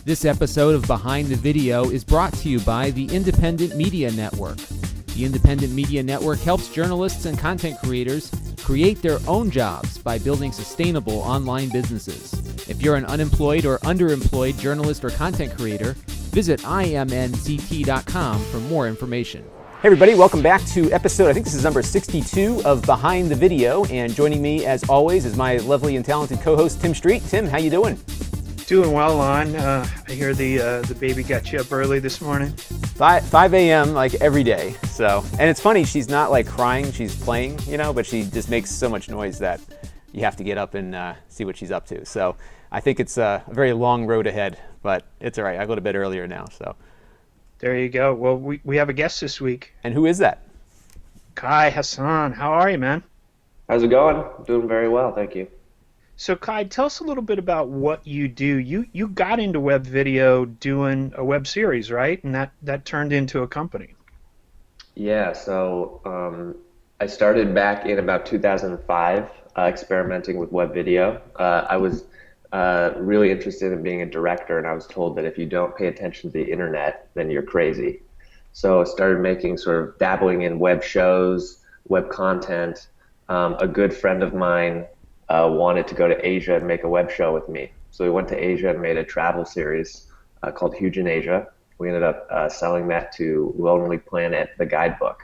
This episode of Behind the Video is brought to you by the Independent Media Network. The Independent Media Network helps journalists and content creators create their own jobs by building sustainable online businesses. If you're an unemployed or underemployed journalist or content creator, visit imnct.com for more information. Hey everybody, welcome back to episode, I think this is number 62 of Behind the Video, and joining me as always is my lovely and talented co-host Tim Street. Tim, how you doing? Doing well, Lon. I hear the baby got you up early this morning. 5 a.m. like every day. So, and it's funny, she's not like crying, she's playing, but she just makes so much noise that you have to get up and see what she's up to. So I think it's a very long road ahead, but it's all right. I go to bed earlier now. So there you go. Well, we have a guest this week. And who is that? Kai Hasson. How are you, man? How's it going? Doing very well, thank you. So Kai, tell us a little bit about what you do. You got into web video doing a web series, right? And that turned into a company. Yeah, so I started back in about 2005 experimenting with web video. I was really interested in being a director, and I was told that if you don't pay attention to the internet, then you're crazy. So I started making sort of dabbling in web shows, web content. A good friend of mine wanted to go to Asia and make a web show with me. So we went to Asia and made a travel series called Huge in Asia. We ended up selling that to Lonely Planet, the guidebook.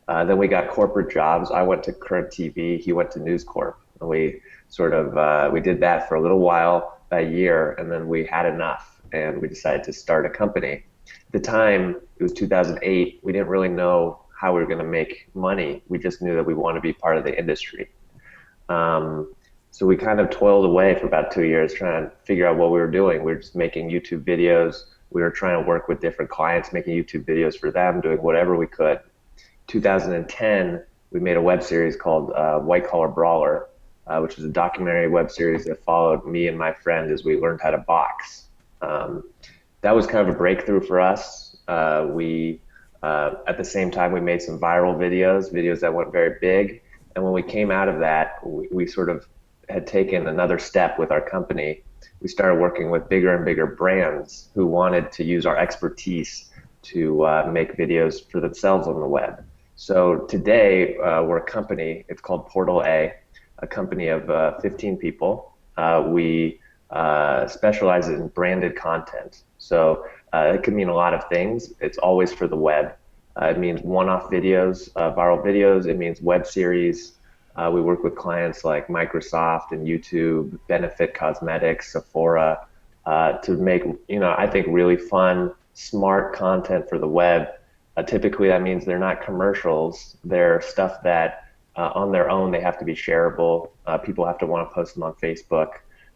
Then we got corporate jobs. I went to Current TV, he went to News Corp. And we sort of, we did that for a little while, a year, and then we had enough and we decided to start a company. At the time, it was 2008, we didn't really know how we were gonna make money. We just knew that we wanted to be part of the industry. So we kind of toiled away for about 2 years trying to figure out what we were doing. We were just making YouTube videos. We were trying to work with different clients, making YouTube videos for them, doing whatever we could. 2010, we made a web series called White Collar Brawler, which is a documentary web series that followed me and my friend as we learned how to box. That was kind of a breakthrough for us. At the same time, we made some viral videos that went very big. And when we came out of that, we sort of had taken another step with our company. We started working with bigger and bigger brands who wanted to use our expertise to make videos for themselves on the web. So today, we're a company, it's called Portal A company of 15 people. We specialize in branded content. So it can mean a lot of things. It's always for the web. It means one-off videos, viral videos. It means web series. We work with clients like Microsoft and YouTube, Benefit Cosmetics, Sephora, to make, I think really fun, smart content for the web. Typically that means they're not commercials. They're stuff that on their own they have to be shareable. People have to want to post them on Facebook.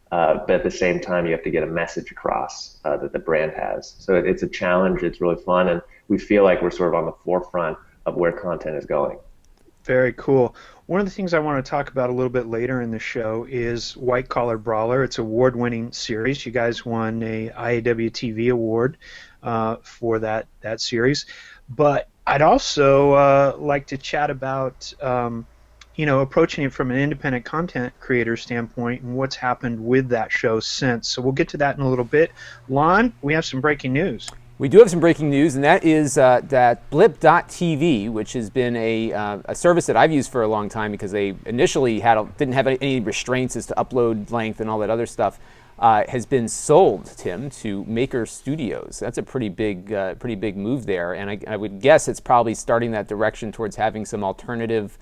But at the same time, you have to get a message across that the brand has. So it's a challenge. It's really fun. And we feel like we're sort of on the forefront of where content is going. Very cool. One of the things I want to talk about a little bit later in the show is White Collar Brawler. It's an award-winning series. You guys won a IAW TV award for that series. But I'd also like to chat about approaching it from an independent content creator standpoint and what's happened with that show since. So we'll get to that in a little bit. Lon, we have some breaking news. We do have some breaking news, and that is that blip.tv, which has been a service that I've used for a long time because they initially didn't have any restraints as to upload length and all that other stuff, has been sold, Tim, to Maker Studios. That's a pretty big move there, and I would guess it's probably starting that direction towards having some alternative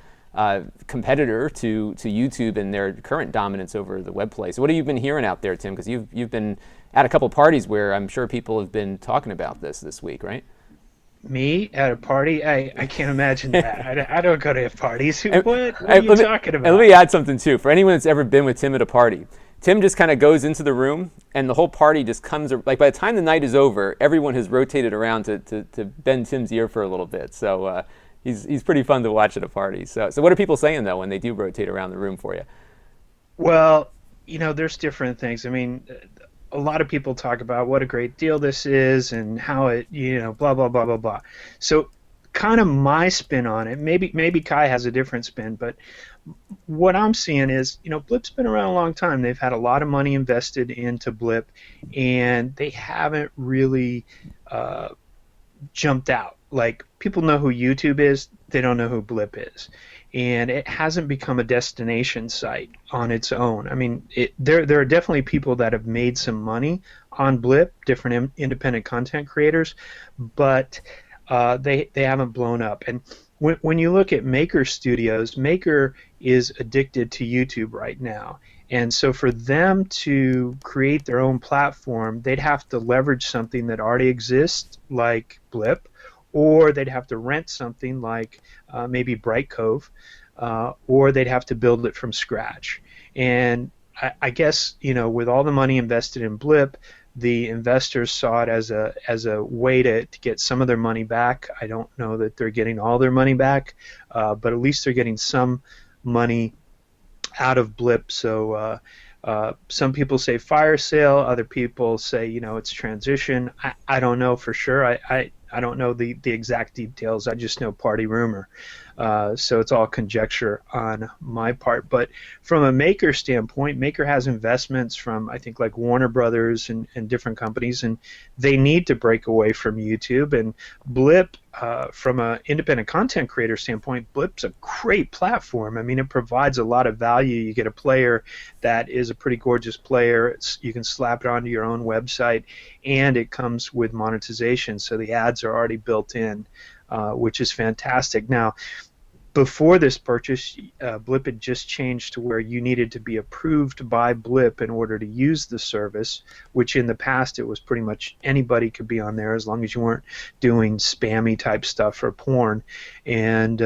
competitor to YouTube and their current dominance over the web play. So what have you been hearing out there, Tim? Because you've been at a couple parties where I'm sure people have been talking about this week, right? Me at a party? I can't imagine that. I don't go to parties. What are you talking about? And let me add something too. For anyone that's ever been with Tim at a party, Tim just kind of goes into the room and the whole party just comes, like by the time the night is over, everyone has rotated around to bend Tim's ear for a little bit. So he's pretty fun to watch at a party. So what are people saying though when they do rotate around the room for you? Well, there's different things. I mean, a lot of people talk about what a great deal this is and how it, blah, blah, blah, blah, blah. So kind of my spin on it. Maybe Kai has a different spin, but what I'm seeing is, Blip's been around a long time. They've had a lot of money invested into Blip, and they haven't really jumped out. Like, people know who YouTube is, they don't know who Blip is. And it hasn't become a destination site on its own. I mean, there are definitely people that have made some money on Blip, different independent content creators, but they haven't blown up. And when you look at Maker Studios, Maker is addicted to YouTube right now. And so for them to create their own platform, they'd have to leverage something that already exists, like Blip, or they'd have to rent something like maybe Bright Cove, or they'd have to build it from scratch. And I guess, with all the money invested in Blip, the investors saw it as a way to get some of their money back. I don't know that they're getting all their money back, but at least they're getting some money out of Blip. So some people say fire sale, other people say it's transition. I don't know for sure. I don't know the exact details. I just know party rumor. So it's all conjecture on my part. But from a Maker standpoint, Maker has investments from, I think, like Warner Brothers and different companies, and they need to break away from YouTube. And Blip, from an independent content creator standpoint, Blip's a great platform. I mean, it provides a lot of value. You get a player that is a pretty gorgeous player. You can slap it onto your own website, and it comes with monetization. So the ads are already built in, which is fantastic. Now, before this purchase, Blip had just changed to where you needed to be approved by Blip in order to use the service, which in the past it was pretty much anybody could be on there as long as you weren't doing spammy type stuff or porn. And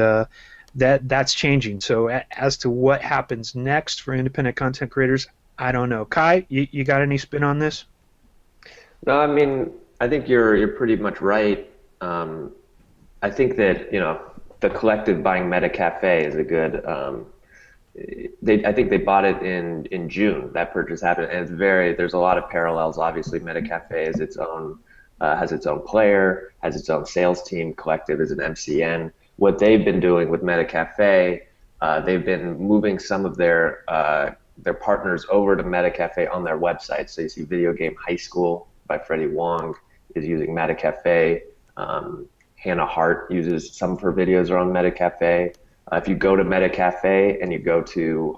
that's changing. So as to what happens next for independent content creators, I don't know. Kai, you got any spin on this? No, I mean, I think you're pretty much right. I think that, the collective buying MetaCafe is a good. I think they bought it in June. That purchase happened, and there's a lot of parallels. Obviously, MetaCafe is its own, has its own player, has its own sales team. Collective is an MCN. What they've been doing with MetaCafe, they've been moving some of their partners over to MetaCafe on their website. So you see Video Game High School by Freddie Wong is using MetaCafe. Hannah Hart uses some of her videos are on MetaCafe. If you go to MetaCafe and you go to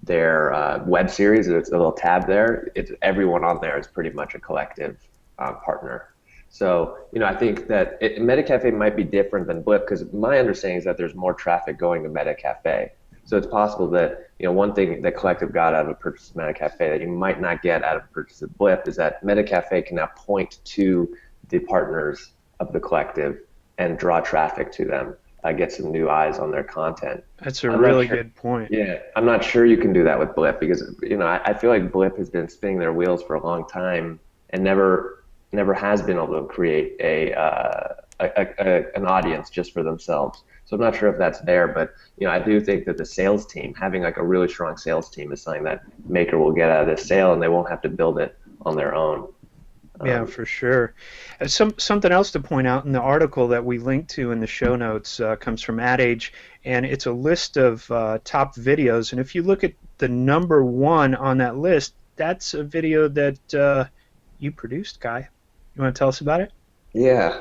their web series, there's a little tab there. It's everyone on there is pretty much a collective partner. So I think that MetaCafe might be different than Blip because my understanding is that there's more traffic going to MetaCafe. So it's possible that one thing that Collective got out of a purchase of MetaCafe that you might not get out of a purchase of Blip is that MetaCafe can now point to the partners of the Collective and draw traffic to them, get some new eyes on their content. That's a really good point. Yeah, I'm not sure you can do that with Blip because I feel like Blip has been spinning their wheels for a long time and never has been able to create an audience just for themselves. So I'm not sure if that's there, but I do think that the sales team, having like a really strong sales team, is something that Maker will get out of this sale, and they won't have to build it on their own. Yeah, for sure. Something else to point out in the article that we linked to in the show notes comes from Ad Age, and it's a list of top videos. And if you look at the number one on that list, that's a video that you produced, Kai. You want to tell us about it? Yeah.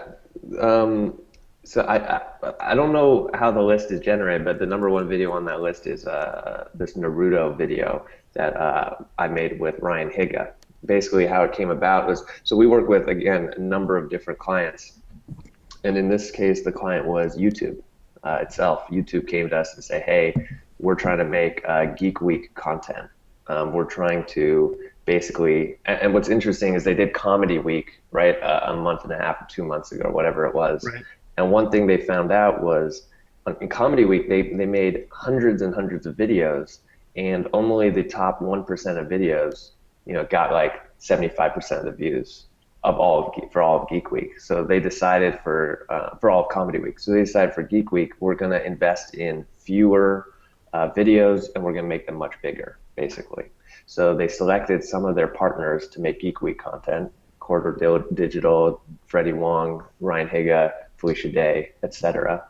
So I don't know how the list is generated, but the number one video on that list is this Naruto video that I made with Ryan Higa. Basically how it came about was, so we work with, again, a number of different clients. And in this case, the client was YouTube itself. YouTube came to us and said, hey, we're trying to make Geek Week content. We're trying to basically, and what's interesting is they did Comedy Week, right, a month and a half or 2 months ago, whatever it was. Right. And one thing they found out was in Comedy Week, they made hundreds and hundreds of videos, and only the top 1% of videos got like 75% of the views of for all of Geek Week. So they decided for all of Comedy Week. So they decided for Geek Week, we're going to invest in fewer videos, and we're going to make them much bigger, basically. So they selected some of their partners to make Geek Week content: Quarter Digital, Freddie Wong, Ryan Higa, Felicia Day, etc.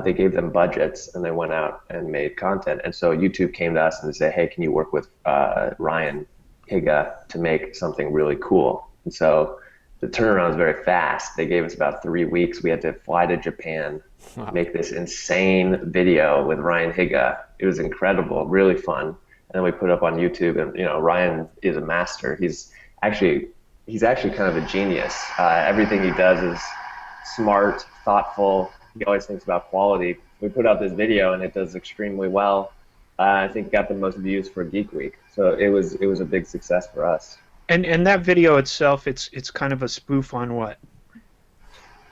They gave them budgets and they went out and made content. And so YouTube came to us and said, hey, can you work with Ryan Higa to make something really cool? And so the turnaround was very fast. They gave us about 3 weeks. We had to fly to Japan, make this insane video with Ryan Higa. It was incredible, really fun. And then we put it up on YouTube, and Ryan is a master. He's actually kind of a genius. Everything he does is smart, thoughtful. He always thinks about quality. We put out this video and it does extremely well. I think it got the most views for Geek Week. So it was a big success for us. And that video itself, it's kind of a spoof on what?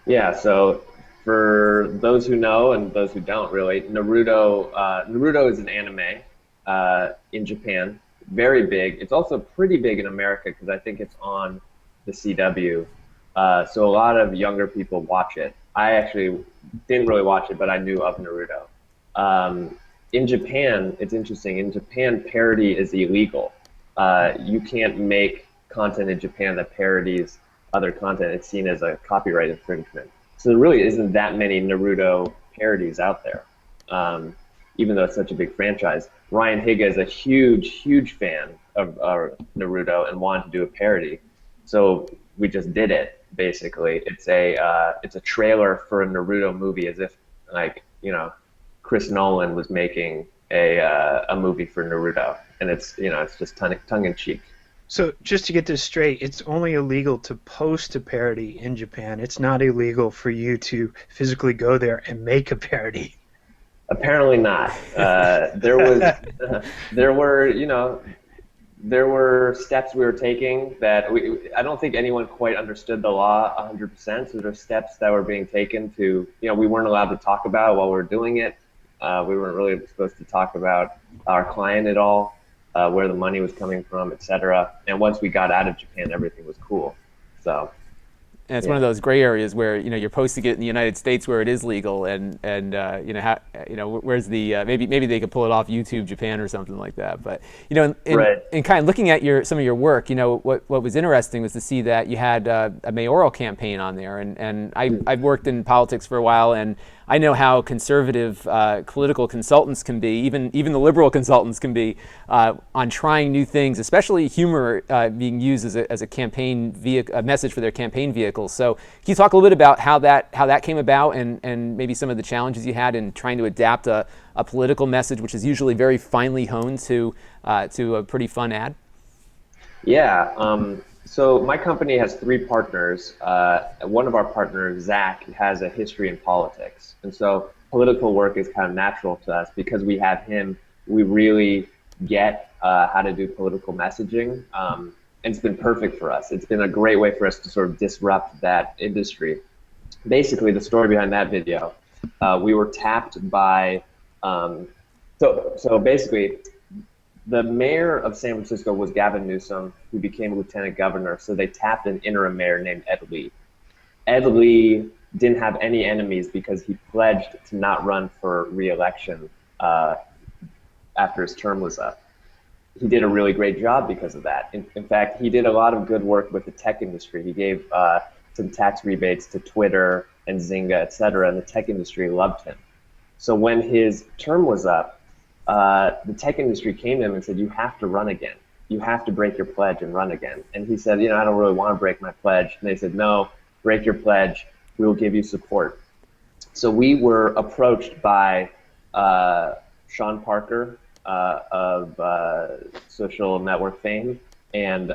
Yeah, so for those who know and those who don't really, Naruto is an anime in Japan, very big. It's also pretty big in America because I think it's on the CW. So a lot of younger people watch it. I actually didn't really watch it, but I knew of Naruto. In Japan, it's interesting. In Japan, parody is illegal. You can't make content in Japan that parodies other content. It's seen as a copyright infringement. So there really isn't that many Naruto parodies out there, even though it's such a big franchise. Ryan Higa is a huge, huge fan of Naruto and wanted to do a parody. So we just did it, basically. It's a trailer for a Naruto movie, as if, Chris Nolan was making a movie for Naruto. And it's just tongue-in-cheek. So just to get this straight, it's only illegal to post a parody in Japan. It's not illegal for you to physically go there and make a parody. Apparently not. There were steps we were taking that I don't think anyone quite understood the law 100%. So there were steps that were being taken to, we weren't allowed to talk about while we were doing it. We weren't really supposed to talk about our client at all. Where the money was coming from, etc. And once we got out of Japan, everything was cool. So, and it's one of those gray areas where you're posting it in the United States where it is legal, and where's the maybe they could pull it off YouTube Japan or something like that. But in kind of looking at some of your work, what was interesting was to see that you had a mayoral campaign on there, and I've worked in politics for a while, and I know how conservative political consultants can be, even the liberal consultants can be, on trying new things, especially humor being used as a campaign a message for their campaign vehicles. So can you talk a little bit about how that came about, and maybe some of the challenges you had in trying to adapt a political message, which is usually very finely honed, to a pretty fun ad? Yeah. So my company has 3 partners. One of our partners, Zach, has a history in politics. And so political work is kind of natural to us because we have him. We really get how to do political messaging. And it's been perfect for us. It's been a great way for us to sort of disrupt that industry. Basically, the story behind that video, we were tapped by, so basically, the mayor of San Francisco was Gavin Newsom, who became lieutenant governor, so they tapped an interim mayor named Ed Lee. Ed Lee didn't have any enemies because he pledged to not run for re-election after his term was up. He did a really great job because of that. In fact, he did a lot of good work with the tech industry. He gave some tax rebates to Twitter and Zynga, et cetera, and the tech industry loved him. So when his term was up, the tech industry came to him and said, you have to run again. You have to break your pledge and run again. And he said, I don't really want to break my pledge. And they said, no, break your pledge. We will give you support. So we were approached by Sean Parker of social network fame, and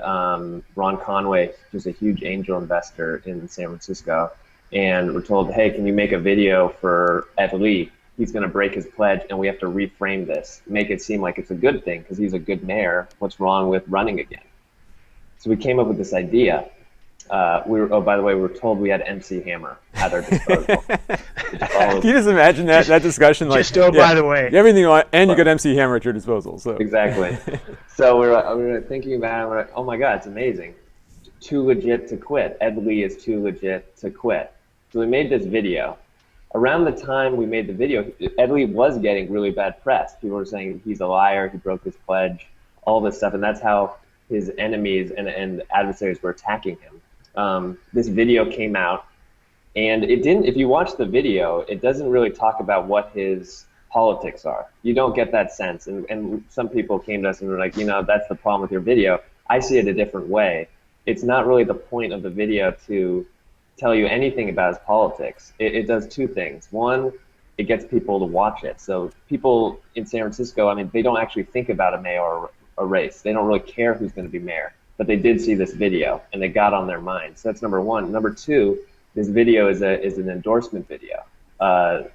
Ron Conway, who's a huge angel investor in San Francisco. And we're told, hey, can you make a video for Ed Lee? He's going to break his pledge, and we have to reframe this, make it seem like it's a good thing because he's a good mayor. What's wrong with running again? So we came up with this idea. By the way, we were told we had MC Hammer at our disposal. Can you just imagine that discussion? By the way, everything you want, and you got MC Hammer at your disposal. So exactly. So we were thinking about it. We're like, oh my God, it's amazing. Too legit to quit. Ed Lee is too legit to quit. So we made this video. Around the time we made the video, Ed Lee was getting really bad press. People were saying he's a liar, he broke his pledge, all this stuff, and that's how his enemies and adversaries were attacking him. This video came out, And it didn't, if you watch the video, it doesn't really talk about what his politics are. You don't get that sense. And some people came to us and were like, that's the problem with your video. I see it a different way. It's not really the point of the video to tell you anything about his politics. It does two things. One, it gets people to watch it. So people in San Francisco, I mean, they don't actually think about a mayor or a race. They don't really care who's going to be mayor. But they did see this video, and it got on their mind. So that's number one. Number two, this video is an endorsement video.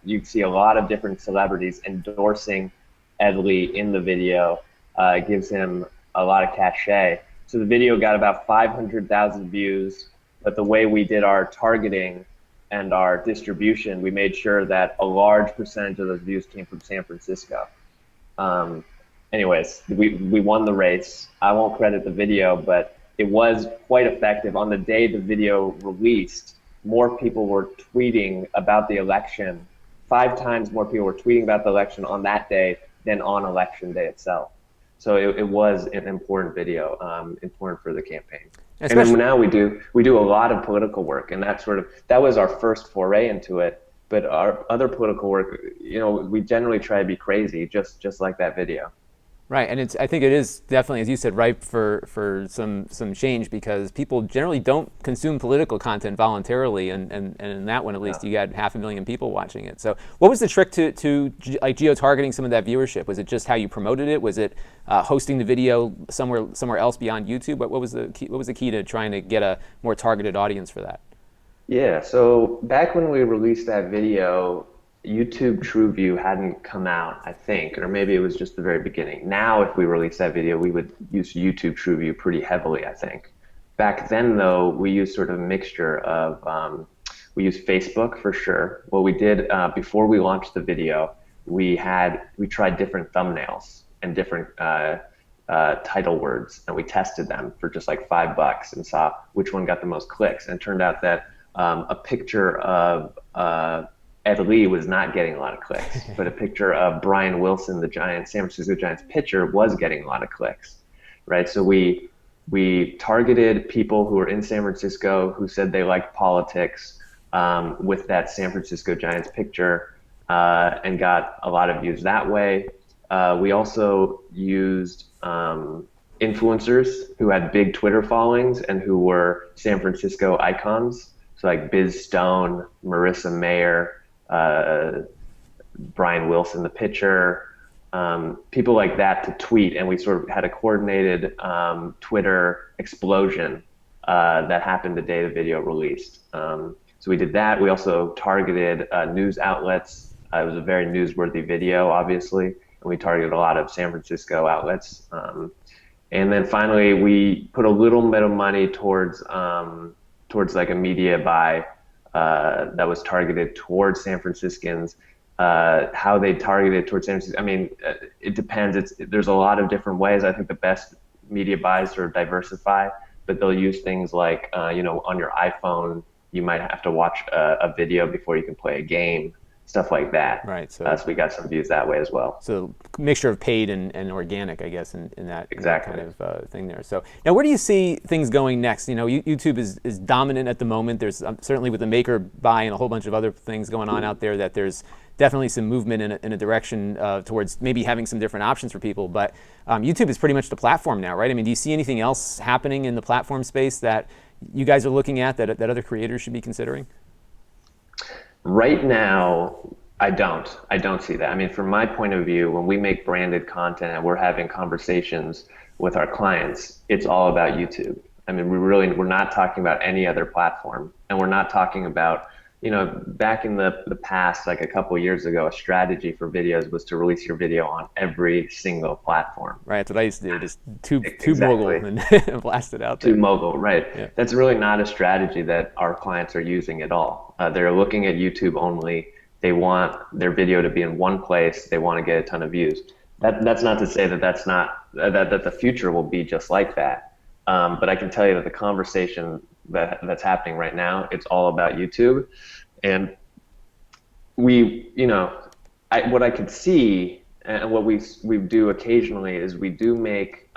You see a lot of different celebrities endorsing Ed Lee in the video. It gives him a lot of cachet. So the video got about 500,000 views, but the way we did our targeting and our distribution, we made sure that a large percentage of those views came from San Francisco. Anyways, we won the race. I won't credit the video, but it was quite effective. On the day the video released, more people were tweeting about the election. 5 times more people were tweeting about the election on that day than on election day itself. So it was an important video, important for the campaign. Especially, and then now we do a lot of political work, and that was our first foray into it. But our other political work, we generally try to be crazy, just like that video. Right, and I think it is definitely, as you said, ripe for some change, because people generally don't consume political content voluntarily, and in that one at least, you got 500,000 people watching it. So, what was the trick to like geo-targeting some of that viewership? Was it just how you promoted it? Was it hosting the video somewhere else beyond YouTube? What was the key to trying to get a more targeted audience for that? Yeah, so back when we released that video, YouTube TrueView hadn't come out, I think, or maybe it was just the very beginning. Now, if we release that video, we would use YouTube TrueView pretty heavily, I think. Back then, though, we used sort of a mixture of, we used Facebook for sure. What we did before we launched the video, we tried different thumbnails and different title words, and we tested them for just like $5 and saw which one got the most clicks. And it turned out that a picture of Ed Lee was not getting a lot of clicks, but a picture of Brian Wilson, the San Francisco Giants pitcher, was getting a lot of clicks, right? So we targeted people who were in San Francisco who said they liked politics with that San Francisco Giants picture and got a lot of views that way. We also used influencers who had big Twitter followings and who were San Francisco icons, so like Biz Stone, Marissa Mayer, Brian Wilson, the pitcher, people like that to tweet, and we sort of had a coordinated Twitter explosion that happened the day the video released. So we did that. We also targeted news outlets. It was a very newsworthy video, obviously, and we targeted a lot of San Francisco outlets. And then finally, we put a little bit of money towards like a media buy that was targeted towards San Franciscans. How they targeted towards San Francisco, I mean, it depends. There's a lot of different ways. I think the best media buys are diversify, but they'll use things like, on your iPhone, you might have to watch a video before you can play a game, stuff like that. Right. So we got some views that way as well. So mixture of paid and organic, I guess, in that, exactly. In that kind of thing there. So now, where do you see things going next? YouTube is dominant at the moment. There's certainly with the maker buy and a whole bunch of other things going on out there, that there's definitely some movement in a direction towards maybe having some different options for people. But YouTube is pretty much the platform now, right? I mean, do you see anything else happening in the platform space that you guys are looking at that other creators should be considering? Right now, I don't see that. I mean, from my point of view, when we make branded content and we're having conversations with our clients, it's all about YouTube. I mean, we're not talking about any other platform, and we're not talking about, back in the past, like a couple of years ago, a strategy for videos was to release your video on every single platform. Right, that's what I used to do, just two Exactly. mogul and blast it out there. Two mogul, right. Yeah. That's really not a strategy that our clients are using at all. They're looking at YouTube only. They want their video to be in one place. They want to get a ton of views. That's not to say that that the future will be just like that. But I can tell you that the conversation that's happening right now, it's all about YouTube. And what I could see, and what we do occasionally, is we do make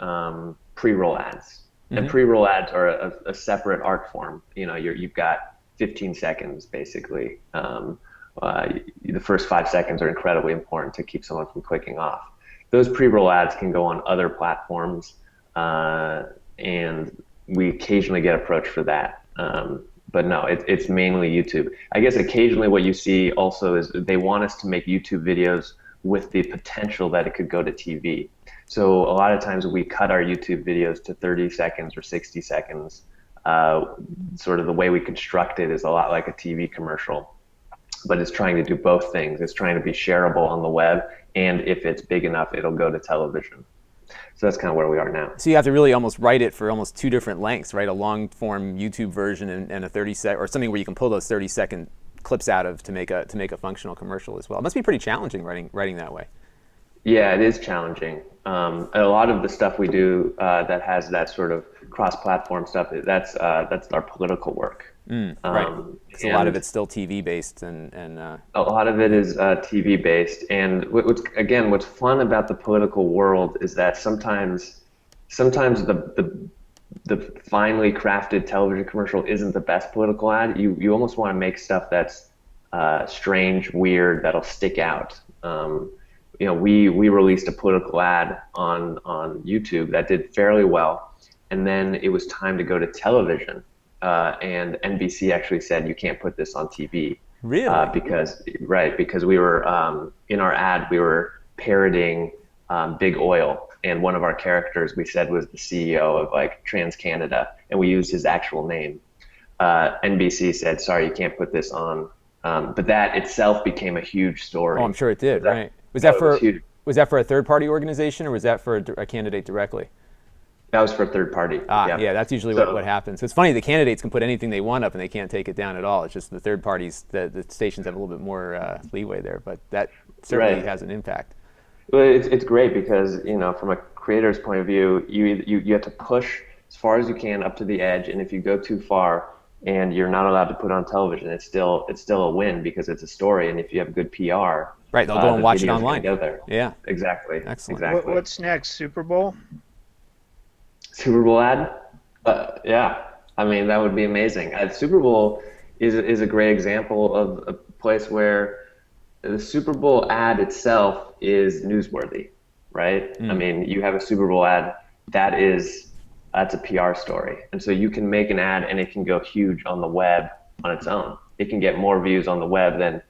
pre-roll ads. Mm-hmm. And pre-roll ads are a separate art form. You've got 15 seconds, basically. The first 5 seconds are incredibly important to keep someone from clicking off. Those pre-roll ads can go on other platforms, and we occasionally get approached for that. But no, it's mainly YouTube. I guess occasionally what you see also is they want us to make YouTube videos with the potential that it could go to TV. So a lot of times we cut our YouTube videos to 30 seconds or 60 seconds. Sort of the way we construct it is a lot like a TV commercial, but it's trying to do both things. It's trying to be shareable on the web, and if it's big enough, it'll go to television. So that's kind of where we are now. So you have to really almost write it for almost two different lengths, right? A long form YouTube version and a 30-second, or something where you can pull those 30-second clips out of to make a functional commercial as well. It must be pretty challenging writing that way. Yeah, it is challenging. A lot of the stuff we do that has that sort of cross-platform stuff, that's our political work. Right. Because a lot of it's still TV based, and a lot of it is TV based. And what's fun about the political world is that sometimes the finely crafted television commercial isn't the best political ad. You almost want to make stuff that's strange, weird, that'll stick out. We released a political ad on YouTube that did fairly well, and then it was time to go to television. And NBC actually said you can't put this on TV. Really? Because we were in our ad we were parroting Big Oil, and one of our characters we said was the CEO of like TransCanada, and we used his actual name. NBC said, sorry, you can't put this on. But that itself became a huge story. Oh, I'm sure it did. Right? Was that for a third party organization, or was that for a candidate directly? That was for a third party. Yeah, that's usually what happens. So it's funny, the candidates can put anything they want up and they can't take it down at all. It's just the third parties, the stations have a little bit more leeway there, but that certainly has an impact. Well, it's great because, from a creator's point of view, you have to push as far as you can up to the edge, and if you go too far and you're not allowed to put on television, it's still a win because it's a story, and if you have good PR, right, they'll go and watch it online. Go there. Yeah, exactly. Excellent. Exactly. What's next? Super Bowl? Super Bowl ad? Yeah, I mean that would be amazing. Super Bowl is a great example of a place where the Super Bowl ad itself is newsworthy, right? I mean, you have a Super Bowl ad that's a PR story, and so you can make an ad and it can go huge on the web on its own. It can get more views on the web than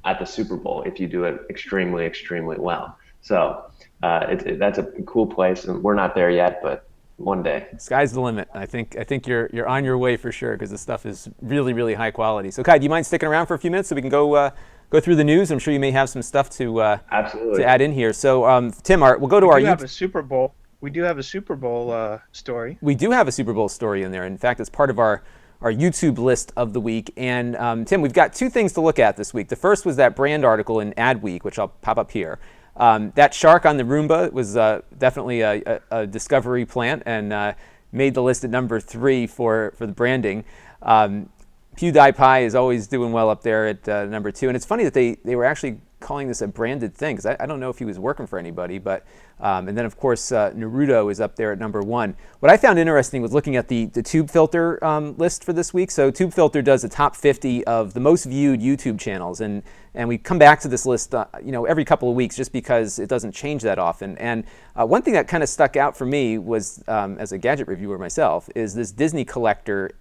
at the Super Bowl if you do it extremely, extremely well. So that's a cool place, and we're not there yet, but one day. Sky's the limit. I think you're on your way for sure, because the stuff is really, really high quality. So Kai, do you mind sticking around for a few minutes so we can go through the news? I'm sure you may have some stuff to add in here. So Tim, we'll go to our. We do have a Super Bowl. We do have a Super Bowl story. We do have a Super Bowl story in there. In fact, it's part of our YouTube list of the week. And Tim, we've got two things to look at this week. The first was that brand article in Adweek, which I'll pop up here. That shark on the Roomba was definitely a discovery plant, and made the list at number 3 for the branding. PewDiePie is always doing well up there at number 2. And it's funny that they were actually calling this a branded thing, because I don't know if he was working for anybody. But and then, of course, Naruto is up there at number 1. What I found interesting was looking at the Tube Filter list for this week. So Tube Filter does the top 50 of the most viewed YouTube channels. And we come back to this list every couple of weeks, just because it doesn't change that often. And one thing that kind of stuck out for me was, as a gadget reviewer myself, is this Disney Collector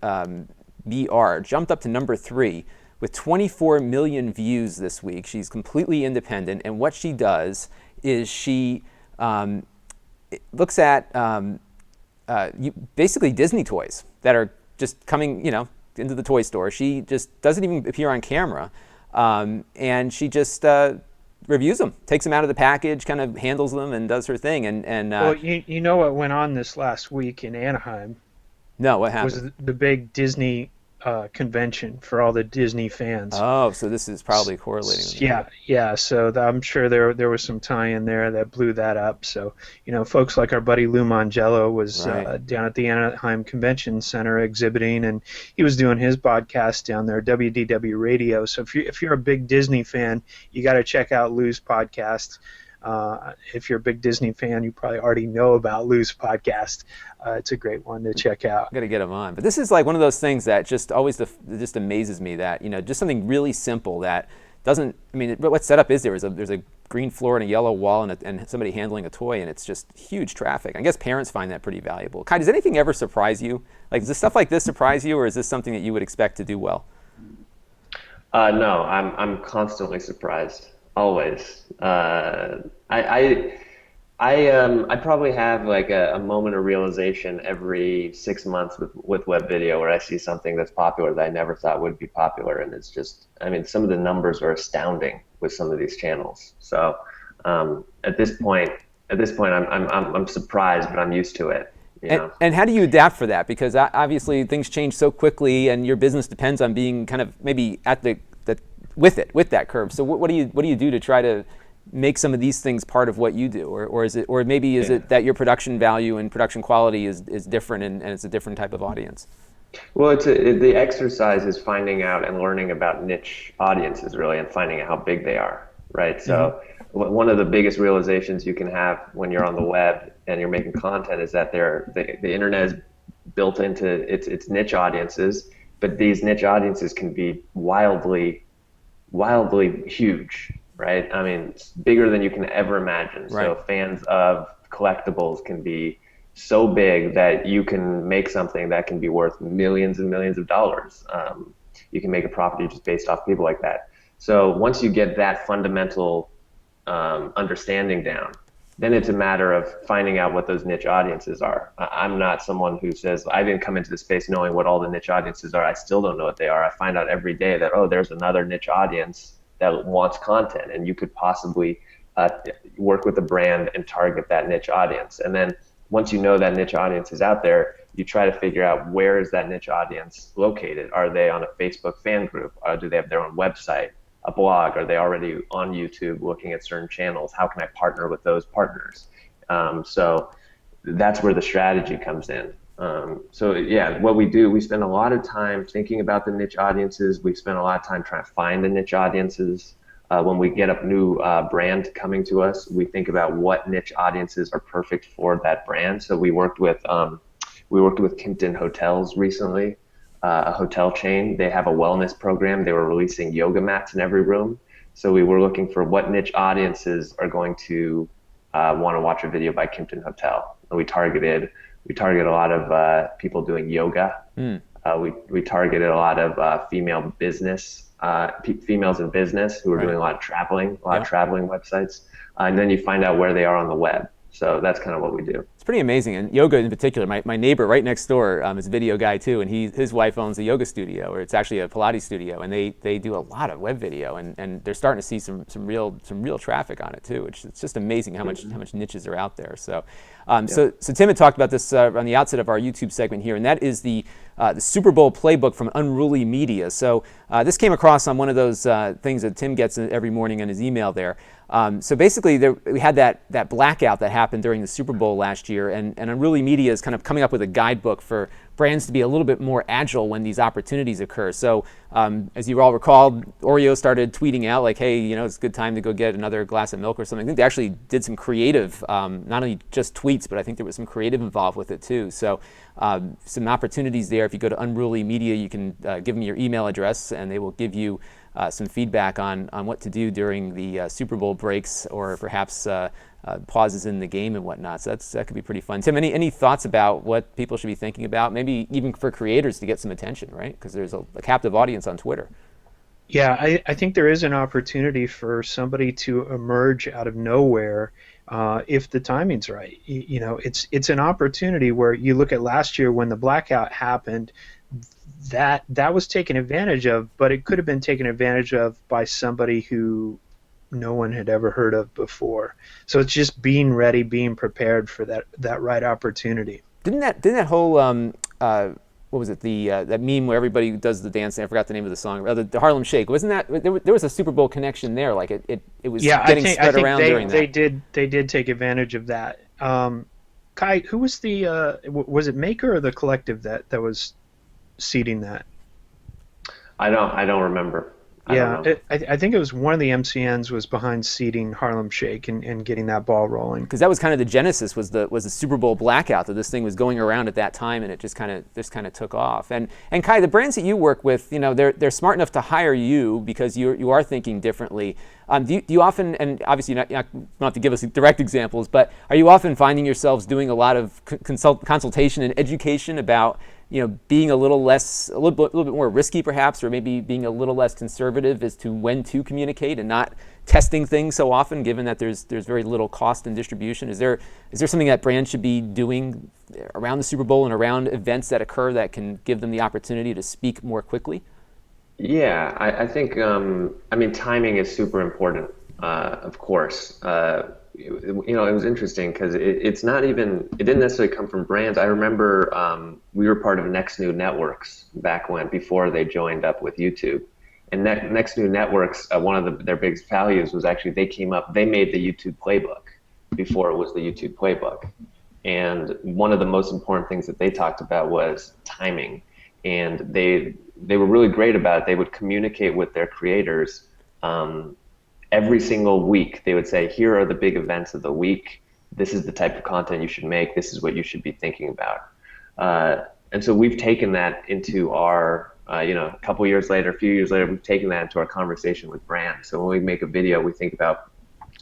VR jumped up to number 3 with 24 million views this week. She's completely independent, and what she does is she looks at basically Disney toys that are just coming, into the toy store. She just doesn't even appear on camera, and she just reviews them, takes them out of the package, kind of handles them, and does her thing. And well, you know what went on this last week in Anaheim? No, what happened? Was the big Disney convention for all the Disney fans. Oh, so this is probably correlating with that. Yeah. So I'm sure there was some tie-in there that blew that up. So, folks like our buddy Lou Mangello was down at the Anaheim Convention Center exhibiting, and he was doing his podcast down there, WDW Radio. So if you're a big Disney fan, you got to check out Lou's podcast. If you're a big Disney fan, you probably already know about Lou's podcast. It's a great one to check out. Got to get them on. But this is like one of those things that just always just amazes me, that just something really simple that doesn't. I mean, what setup is there? There's a green floor and a yellow wall and somebody handling a toy, and it's just huge traffic. I guess parents find that pretty valuable. Kai, does anything ever surprise you? Like, does stuff like this surprise you, or is this something that you would expect to do well? No, I'm constantly surprised, always. I probably have like a moment of realization every 6 months with web video, where I see something that's popular that I never thought would be popular, and it's just, I mean, some of the numbers are astounding with some of these channels. So at this point, I'm surprised, but I'm used to it. And how do you adapt for that? Because obviously things change so quickly, and your business depends on being kind of maybe at with that curve. So what do you do to try to make some of these things part of what you do, or is it that your production value and production quality is different, and it's a different type of audience? Well, the exercise is finding out and learning about niche audiences, really, and finding out how big they are, right? So one of the biggest realizations you can have when you're on the web and you're making content is that the internet is built into its niche audiences, but these niche audiences can be wildly huge, right? I mean, it's bigger than you can ever imagine. Right. So fans of collectibles can be so big that you can make something that can be worth millions and millions of dollars. You can make a property just based off people like that. So once you get that fundamental understanding down, then it's a matter of finding out what those niche audiences are. I'm not someone who says, I didn't come into the space knowing what all the niche audiences are. I still don't know what they are. I find out every day that, there's another niche audience that wants content, and you could possibly work with a brand and target that niche audience. And then once you know that niche audience is out there, you try to figure out, where is that niche audience located? Are they on a Facebook fan group? Do they have their own website, a blog? Are they already on YouTube looking at certain channels? How can I partner with those partners? So that's where the strategy comes in. So yeah, what we do, we spend a lot of time thinking about the niche audiences. We spend a lot of time trying to find the niche audiences. When we get a new brand coming to us, we think about what niche audiences are perfect for that brand. So we worked with Kimpton Hotels recently, a hotel chain. They have a wellness program. They were releasing yoga mats in every room. So we were looking for what niche audiences are going to want to watch a video by Kimpton Hotel. And we targeted a lot of people doing yoga. We targeted a lot of females in business who are doing a lot of traveling websites. And then you find out where they are on the web. So that's kind of what we do. It's pretty amazing. And yoga in particular, my neighbor right next door is a video guy too, and his wife owns a yoga studio, or it's actually a Pilates studio, and they do a lot of web video, and they're starting to see some real traffic on it too, which it's just amazing how much niches are out there. So so Tim had talked about this on the outset of our YouTube segment here, and that is the Super Bowl playbook from Unruly Media. So this came across on one of those things that Tim gets every morning on his email there. So basically, we had that blackout that happened during the Super Bowl last year, and Unruly Media is kind of coming up with a guidebook for brands to be a little bit more agile when these opportunities occur. So as you all recall, Oreo started tweeting out like, hey, it's a good time to go get another glass of milk or something. I think they actually did some creative, not only just tweets, but I think there was some creative involved with it too. So some opportunities there. If you go to Unruly Media, you can give them your email address, and they will give you some feedback on what to do during the Super Bowl breaks, or perhaps pauses in the game and whatnot. So that could be pretty fun. Tim, any thoughts about what people should be thinking about, maybe even for creators to get some attention, right? Because there's a captive audience on Twitter. Yeah, I think there is an opportunity for somebody to emerge out of nowhere if the timing's right. It's an opportunity where you look at last year when the blackout happened, that was taken advantage of, but it could have been taken advantage of by somebody who no one had ever heard of before. So it's just being ready, being prepared for that right opportunity. Didn't that whole what was it, that meme where everybody does the dance? I forgot the name of the song. The Harlem Shake. Wasn't that there was a Super Bowl connection there? Like it was getting spread around during that. They did take advantage of that. Kai, who was was it Maker or the Collective that was seeding that? I don't remember. I don't Yeah, know. I think it was one of the MCNs was behind seeding Harlem Shake and getting that ball rolling. Because that was kind of the genesis, was the Super Bowl blackout, that this thing was going around at that time, and it just kind of took off. And Kai, the brands that you work with, they're smart enough to hire you because you are thinking differently. Do you often, and obviously you don't have to give us direct examples, but are you often finding yourselves doing a lot of consultation and education about being a little bit more risky perhaps, or maybe being a little less conservative as to when to communicate and not testing things so often, given that there's very little cost in distribution? Is there something that brands should be doing around the Super Bowl and around events that occur that can give them the opportunity to speak more quickly? Yeah, I think, I mean, timing is super important, of course. It was interesting because it's not even, it didn't necessarily come from brands. I remember we were part of Next New Networks back before they joined up with YouTube. And Next New Networks, one of their biggest values was actually they made the YouTube playbook before it was the YouTube playbook. And one of the most important things that they talked about was timing. And they were really great about it. They would communicate with their creators every single week. They would say, here are the big events of the week. This is the type of content you should make. This is what you should be thinking about. And so we've taken that into our, a couple years later, a few years later, we've taken that into our conversation with brands. So when we make a video, we think about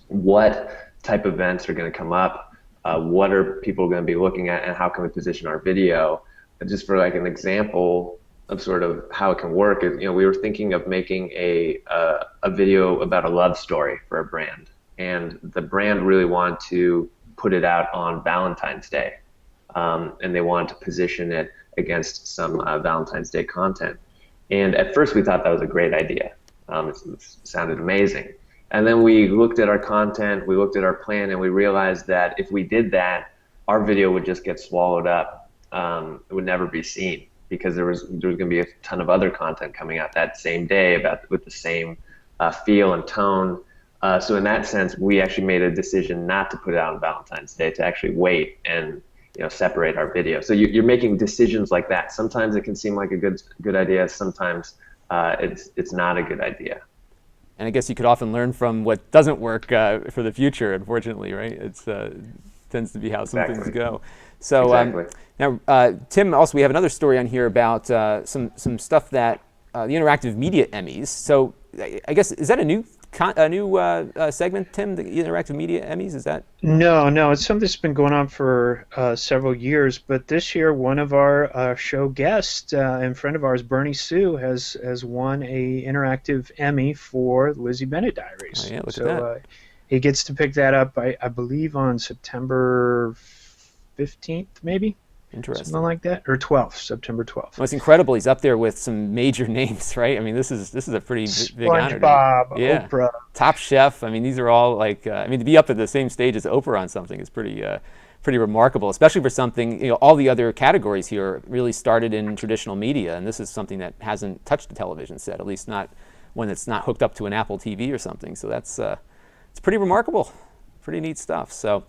what type of events are going to come up, what are people going to be looking at, and how can we position our video. And just for like an example of sort of how it can work is, we were thinking of making a video about a love story for a brand, and the brand really wanted to put it out on Valentine's Day, and they wanted to position it against some Valentine's Day content. And at first we thought that was a great idea. It sounded amazing. And then we looked at our content, we looked at our plan, and we realized that if we did that, our video would just get swallowed up. It would never be seen, because there was going to be a ton of other content coming out that same day with the same feel and tone. So in that sense, we actually made a decision not to put it out on Valentine's Day, to actually wait and separate our video. So you're making decisions like that. Sometimes it can seem like a good idea. Sometimes it's not a good idea. And I guess you could often learn from what doesn't work for the future, unfortunately, right? It's tends to be how some things go. So exactly. Now, Tim, also we have another story on here about some stuff that the Interactive Media Emmys. So I guess, is that a new segment, Tim, the Interactive Media Emmys? Is that? No, it's something that's been going on for several years. But this year, one of our show guests and friend of ours, Bernie Sue, has won a Interactive Emmy for Lizzie Bennet Diaries. Oh, yeah, look at that. He gets to pick that up, I believe, on September 15th, maybe? Interesting. Something like that, or 12th, September 12th. Well, it's incredible. He's up there with some major names, right? I mean, this is a pretty big honor. SpongeBob, yeah. Oprah. Top Chef. I mean, these are all like, to be up at the same stage as Oprah on something is pretty remarkable, especially for something, all the other categories here really started in traditional media, and this is something that hasn't touched the television set, at least not one that's not hooked up to an Apple TV or something. So that's it's pretty remarkable, pretty neat stuff. So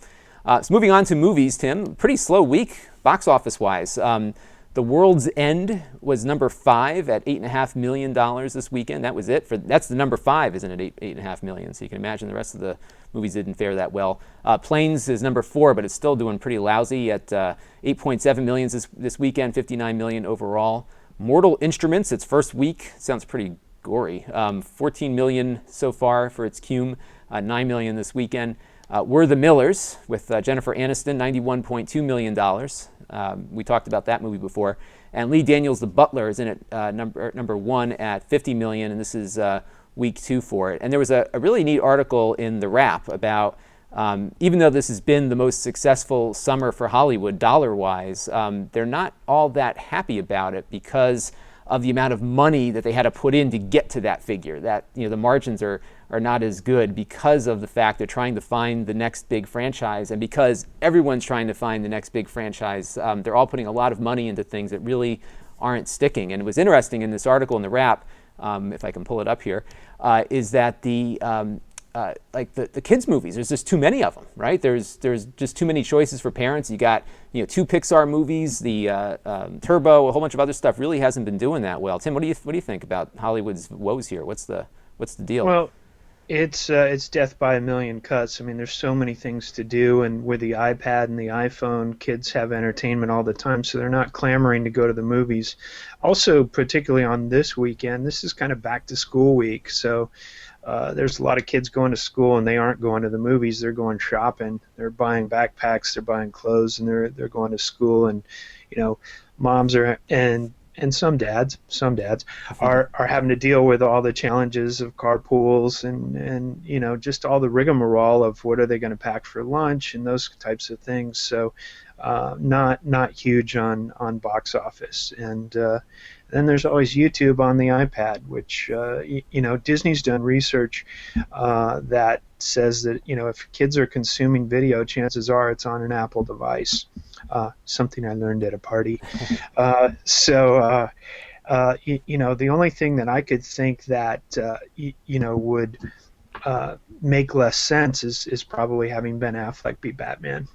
moving on to movies, Tim, pretty slow week box office wise. The World's End was number 5 at $8.5 million this weekend. That was it. That's the number 5, isn't it? $8.5 million. So you can imagine the rest of the movies didn't fare that well. Planes is number 4, but it's still doing pretty lousy at 8.7 million this weekend, 59 million overall. Mortal Instruments, its first week, sounds pretty gory. 14 million so far for its cum, 9 million this weekend. We're the Millers with Jennifer Aniston, $91.2 million. We talked about that movie before. And Lee Daniels, The Butler, is in it number 1 at 50 million, and this is week 2 for it. And there was a really neat article in The Wrap about, even though this has been the most successful summer for Hollywood dollar-wise, they're not all that happy about it because of the amount of money that they had to put in to get to that figure. That the margins are not as good because of the fact they're trying to find the next big franchise, and because everyone's trying to find the next big franchise, they're all putting a lot of money into things that really aren't sticking. And it was interesting in this article in The Wrap, if I can pull it up here, is that the like the kids movies. There's just too many of them, right? There's just too many choices for parents. You got 2 Pixar movies, the Turbo, a whole bunch of other stuff. Really hasn't been doing that well. Tim, what do you think about Hollywood's woes here? What's the deal? Well, it's death by a million cuts. I mean, there's so many things to do, and with the iPad and the iPhone, kids have entertainment all the time, so they're not clamoring to go to the movies. Also, particularly on this weekend, this is kind of back to school week, so there's a lot of kids going to school, and they aren't going to the movies. They're going shopping. They're buying backpacks. They're buying clothes, and they're going to school. And moms are and some dads are having to deal with all the challenges of carpools and just all the rigmarole of what are they going to pack for lunch and those types of things. So not huge on box office. And then there's always YouTube on the iPad, which Disney's done research that says that if kids are consuming video, chances are it's on an Apple device. Something I learned at a party. The only thing that I could think that would make less sense is probably having Ben Affleck be Batman.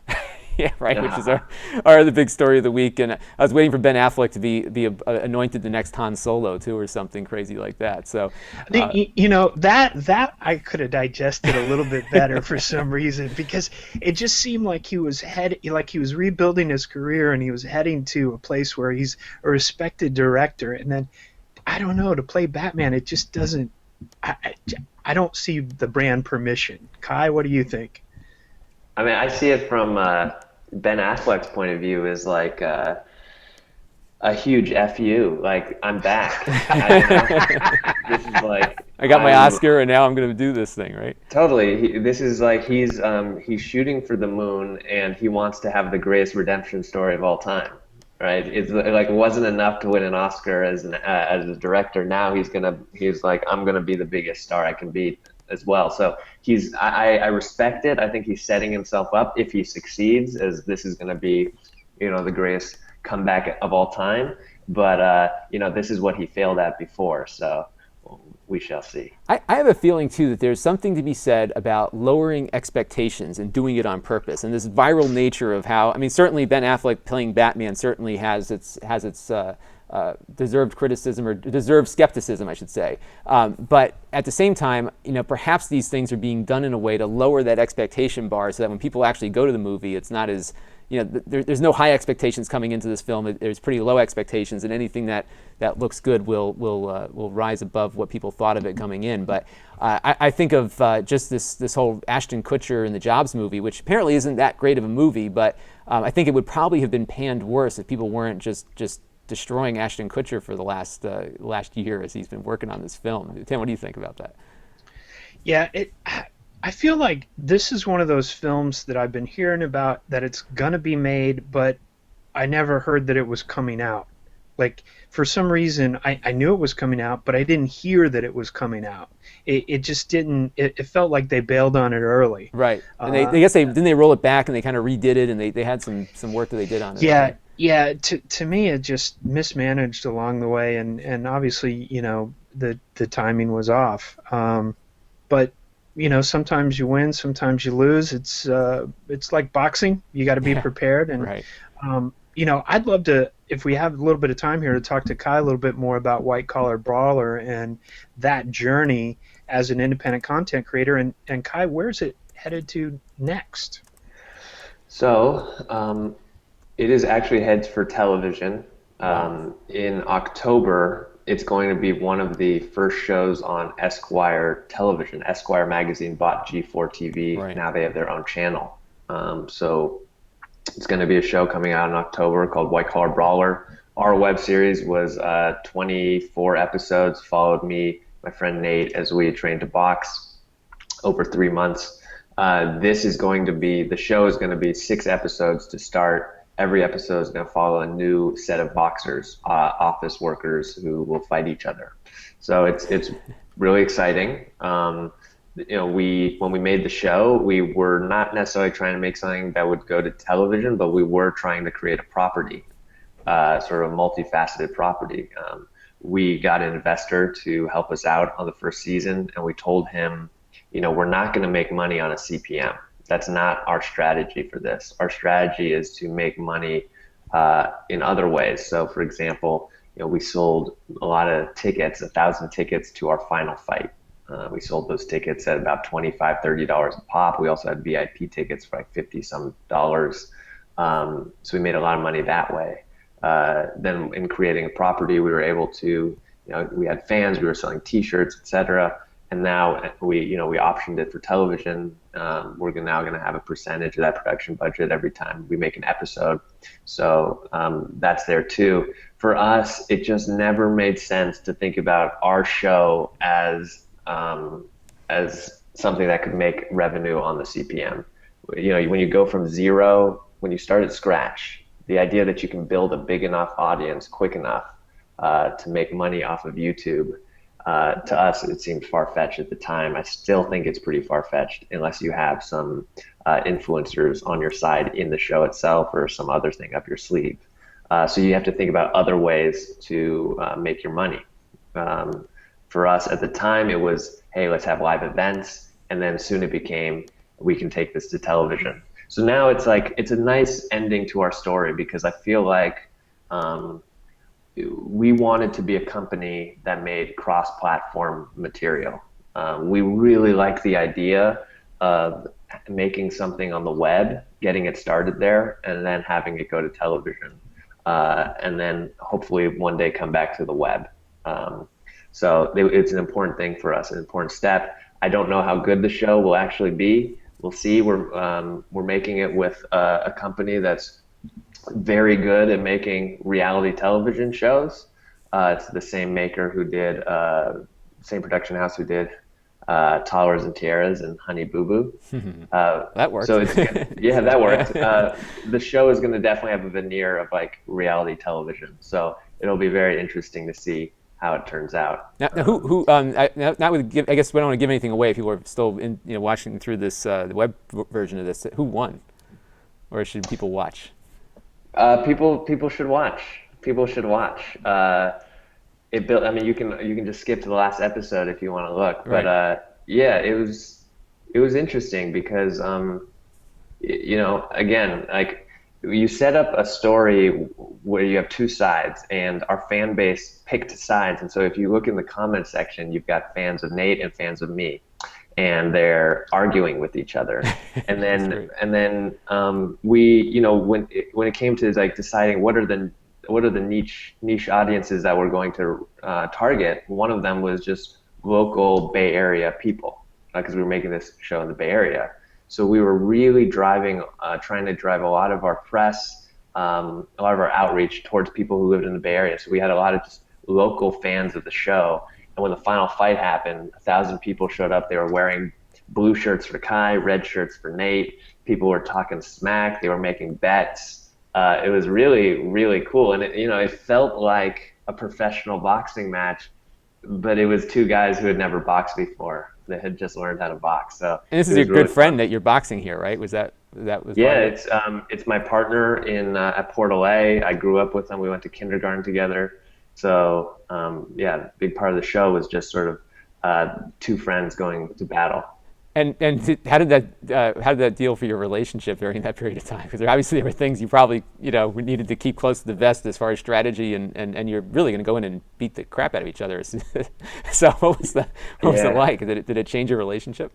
Yeah, right. Which is our other big story of the week, and I was waiting for Ben Affleck to be anointed the next Han Solo too, or something crazy like that. So, that I could have digested a little bit better for some reason, because it just seemed like he was rebuilding his career, and he was heading to a place where he's a respected director, and then I don't know, to play Batman, it just doesn't. I don't see the brand permission. Kai, what do you think? I mean, I see it from Ben Affleck's point of view as like a huge FU. Like, I'm back. This is like I got my Oscar, and now I'm going to do this thing, right? Totally. This is like he's shooting for the moon, and he wants to have the greatest redemption story of all time, right? It's like it wasn't enough to win an Oscar as a director. Now he's like, I'm gonna be the biggest star I can be as well. So I respect it. I think he's setting himself up, if he succeeds, as this is going to be, the greatest comeback of all time. But this is what he failed at before. So we shall see. I have a feeling too that there's something to be said about lowering expectations and doing it on purpose. And this viral nature of how, I mean, certainly Ben Affleck playing Batman certainly has its deserved criticism, or deserved skepticism, I should say. But at the same time, perhaps these things are being done in a way to lower that expectation bar, so that when people actually go to the movie, it's not as, there's no high expectations coming into this film. There's pretty low expectations, and anything that looks good will rise above what people thought of it coming in. But I think of just this whole Ashton Kutcher and the Jobs movie, which apparently isn't that great of a movie, but I think it would probably have been panned worse if people weren't just destroying Ashton Kutcher for the last year as he's been working on this film. Tim, what do you think about that? Yeah, I feel like this is one of those films that I've been hearing about, that it's gonna be made, but I never heard that it was coming out. Like, for some reason, I knew it was coming out, but I didn't hear that it was coming out. It just didn't. It felt like they bailed on it early. Right. And I guess they roll it back, and they kind of redid it, and they had some work that they did on it. Yeah. Right? Yeah, to me, it just mismanaged along the way, and obviously, the timing was off. But sometimes you win, sometimes you lose. It's like boxing. You got to be prepared. And right. I'd love to, if we have a little bit of time here, to talk to Kai a little bit more about White Collar Brawler and that journey as an independent content creator. And Kai, where's it headed to next? So. It is actually heads for television. In October, it's going to be one of the first shows on Esquire television. Esquire magazine bought G4 TV. Right. Now they have their own channel. So it's going to be a show coming out in October called White Collar Brawler. Our web series was 24 episodes, followed me, my friend Nate, as we trained to box over 3 months. The show is going to be 6 episodes to start. Every episode is going to follow a new set of boxers, office workers who will fight each other. So it's really exciting. When we made the show, we were not necessarily trying to make something that would go to television, but we were trying to create a property, sort of a multifaceted property. We got an investor to help us out on the first season, and we told him we're not going to make money on a CPM. That's not our strategy for this. Our strategy is to make money in other ways. So, for example, we sold a lot of tickets, 1,000 tickets to our final fight. We sold those tickets at about $25, $30 a pop. We also had VIP tickets for like 50 some dollars. So we made a lot of money that way. Then in creating a property, we were able to, we had fans, we were selling T-shirts, etc. And now we optioned it for television. We're now going to have a percentage of that production budget every time we make an episode. So that's there too. For us, it just never made sense to think about our show as something that could make revenue on the CPM. When you go from zero, when you start at scratch, the idea that you can build a big enough audience quick enough to make money off of YouTube, to us, it seemed far-fetched at the time. I still think it's pretty far-fetched unless you have some influencers on your side in the show itself or some other thing up your sleeve. So you have to think about other ways to make your money. For us at the time, it was, hey, let's have live events. And then soon it became, we can take this to television. So now it's like, it's a nice ending to our story because I feel like we wanted to be a company that made cross-platform material. We really like the idea of making something on the web, getting it started there, and then having it go to television. And then hopefully one day come back to the web. So it's an important thing for us, an important step. I don't know how good the show will actually be. We'll see. We're making it with a company that's very good at making reality television shows. It's the same maker who did, same production house who did Toddlers and Tiaras and Honey Boo Boo. That worked. So yeah, that worked. The show is going to definitely have a veneer of like reality television. So it'll be very interesting to see how it turns out. Now I guess we don't want to give anything away if people are still watching through this the web version of this. Who won, or should people watch? People should watch. People should watch. It built. I mean, you can just skip to the last episode if you want to look. But right. Yeah, it was interesting because again, like you set up a story where you have two sides, and our fan base picked sides. And so if you look in the comment section, you've got fans of Nate and fans of me, and they're arguing with each other. And then we, when it came to like deciding what are the niche audiences that we're going to target, one of them was just local Bay Area people, because we were making this show in the Bay Area. So we were really trying to drive a lot of our press, a lot of our outreach towards people who lived in the Bay Area. So we had a lot of just local fans of the show. And when the final fight happened, 1,000 people showed up. They were wearing blue shirts for Kai, red shirts for Nate. People were talking smack. They were making bets. It was really, really cool. And it felt like a professional boxing match, but it was two guys who had never boxed before. They had just learned how to box. So and this is your really good friend that you're boxing here, right? Was yeah, it's my partner at Port LA. I grew up with him. We went to kindergarten together. So yeah, big part of the show was just sort of two friends going to battle. And how did that deal for your relationship during that period of time? Because obviously there were things you probably needed to keep close to the vest as far as strategy, and you're really going to go in and beat the crap out of each other. So what was it like? Did it change your relationship?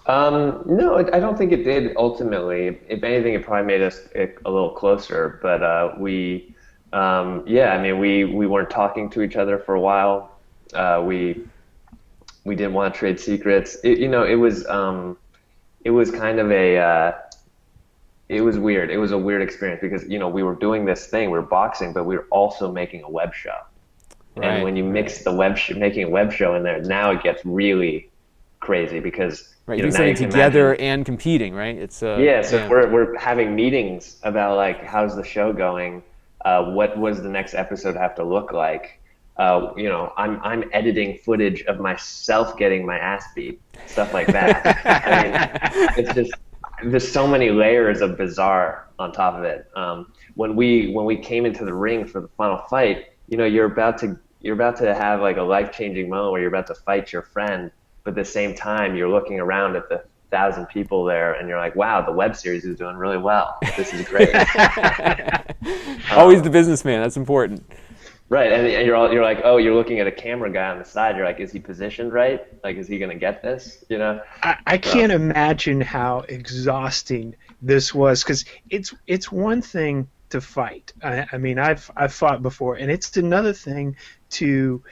No, I don't think it did ultimately. If anything, it probably made us a little closer. But we weren't talking to each other for a while. We didn't want to trade secrets. It was kind of it was weird. It was a weird experience because, we were doing this thing, we were boxing, but we were also making a web show. Right. And when you mix the making a web show in there, now it gets really crazy because right, you're doing together and competing, right? It's so we're having meetings about like how's the show going, what was the next episode have to look like. I'm editing footage of myself getting my ass beat, stuff like that. I mean, it's just there's so many layers of bizarre on top of it. When we came into the ring for the final fight, you're about to have like a life-changing moment where you're about to fight your friend, but at the same time, you're looking around at the 1,000 people there, and you're like, wow, the web series is doing really well. This is great. Always the businessman. That's important. Right, and you're like, oh, you're looking at a camera guy on the side. You're like, is he positioned right? Like, is he going to get this? You know? I can't imagine how exhausting this was, because it's one thing to fight. I mean, I've fought before, and it's another thing to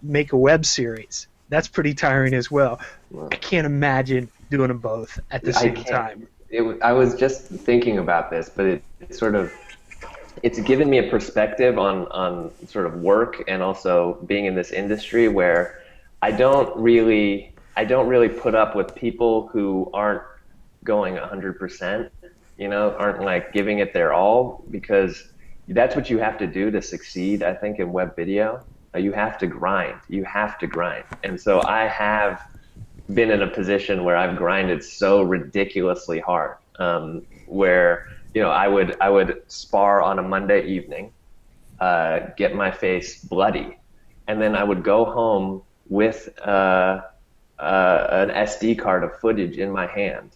make a web series. That's pretty tiring as well. I can't imagine doing them both at the same time. I was just thinking about this, but it's given me a perspective on sort of work and also being in this industry where I don't really put up with people who aren't going 100%, you know, aren't like giving it their all, because that's what you have to do to succeed, I think, in web video. You have to grind. And so I have been in a position where I've grinded so ridiculously hard, where, you know, I would spar on a Monday evening, get my face bloody, and then I would go home with an SD card of footage in my hand,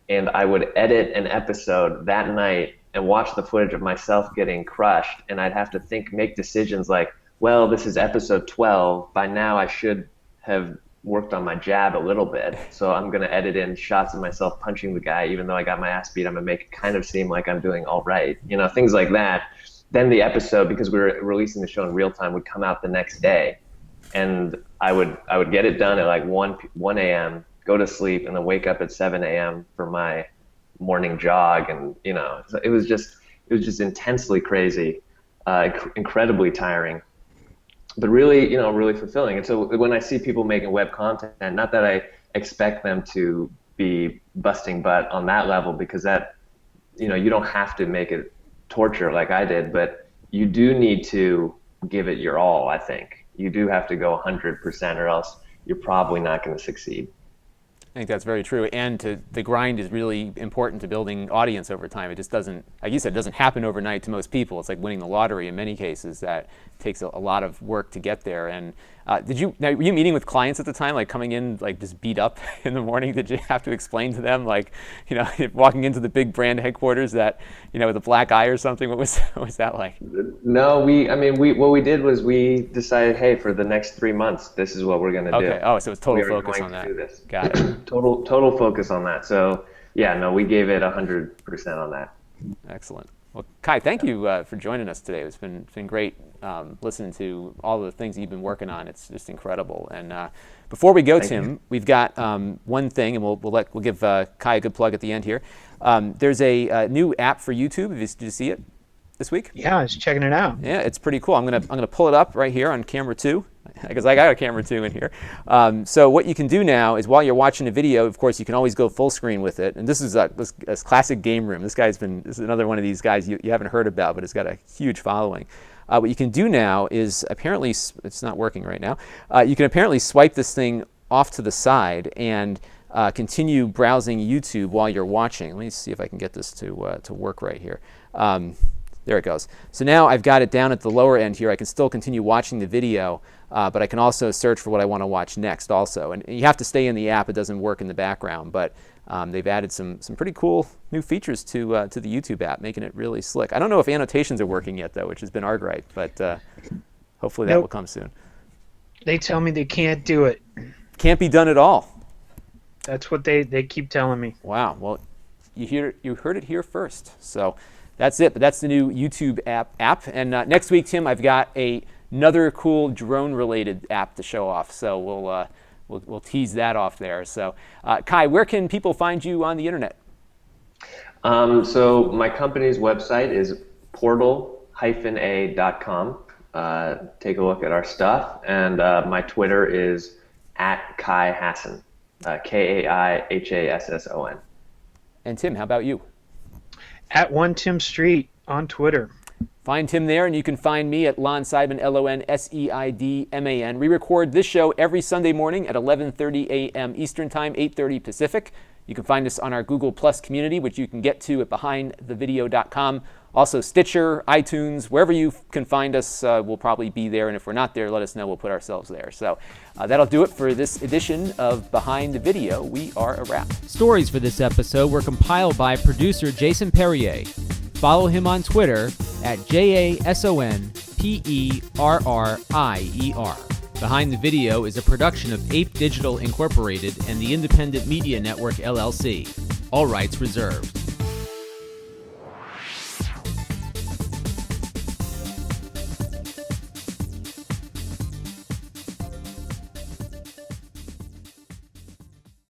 and I would edit an episode that night and watch the footage of myself getting crushed, and I'd have to make decisions like, well, this is episode 12. By now I should have worked on my jab a little bit, so I'm going to edit in shots of myself punching the guy, even though I got my ass beat. I'm going to make it kind of seem like I'm doing all right, you know, things like that. Then the episode, because we were releasing the show in real time, would come out the next day, and I would get it done at like 1 a.m., go to sleep, and then wake up at 7 a.m. for my morning jog. And, you know, it was just intensely crazy, incredibly tiring, but really, you know, really fulfilling. And so when I see people making web content, not that I expect them to be busting butt on that level, because that, you know, you don't have to make it torture like I did, but you do need to give it your all, I think. You do have to go 100%, or else you're probably not going to succeed. I think that's very true, and the grind is really important to building audience over time. It just doesn't, like you said, it doesn't happen overnight to most people. It's like winning the lottery in many cases. That takes a lot of work to get there. And were you meeting with clients at the time, like coming in like just beat up in the morning? Did you have to explain to them, like, you know, walking into the big brand headquarters that, you know, with a black eye or something? What was that like? No, what we did was we decided, hey, for the next 3 months, this is what we're going to do. Okay. Oh, so it's total focus on that. Got it. Total focus on that. So yeah, no, we gave it 100% on that. Excellent. Well, Kai, thank you for joining us today. It's been great listening to all the things that you've been working on. It's just incredible. And before we go, Tim, we've got one thing, and we'll give Kai a good plug at the end here. There's a new app for YouTube. Did you see it this week? Yeah, I was checking it out. Yeah, it's pretty cool. I'm gonna pull it up right here on camera 2, because I got a camera 2 in here. So what you can do now is, while you're watching a video, of course, you can always go full screen with it. And this is a classic game room. This is another one of these guys you haven't heard about, but it's got a huge following. What you can do now is, apparently, it's not working right now. You can apparently swipe this thing off to the side and continue browsing YouTube while you're watching. Let me see if I can get this to work right here. There it goes. So now I've got it down at the lower end here. I can still continue watching the video, but I can also search for what I want to watch next also. And you have to stay in the app. It doesn't work in the background, but they've added some pretty cool new features to the YouTube app, making it really slick. I don't know if annotations are working yet, though, which has been our gripe, but hopefully that will come soon. They tell me they can't do it. Can't be done at all. That's what they keep telling me. Wow. Well, you heard it here first. So that's it. But that's the new YouTube app. And next week, Tim, I've got another cool drone-related app to show off. So we'll tease that off there. So Kai, where can people find you on the internet? So my company's website is portal-a.com. Take a look at our stuff. And my Twitter is @Kai Hasson, KAIHASSON. And Tim, how about you? @1TimStreet on Twitter. Find Tim there, and you can find me at Lon Seidman, LonSeidman. We record this show every Sunday morning at 11:30 a.m. Eastern Time, 8:30 Pacific. You can find us on our Google Plus community, which you can get to at behindthevideo.com. Also, Stitcher, iTunes, wherever you can find us, we'll probably be there. And if we're not there, let us know. We'll put ourselves there. So that'll do it for this edition of Behind the Video. We are a wrap. Stories for this episode were compiled by producer Jason Perrier. Follow him on Twitter at JASONPERRIER. Behind the Video is a production of Ape Digital Incorporated and the Independent Media Network, LLC. All rights reserved.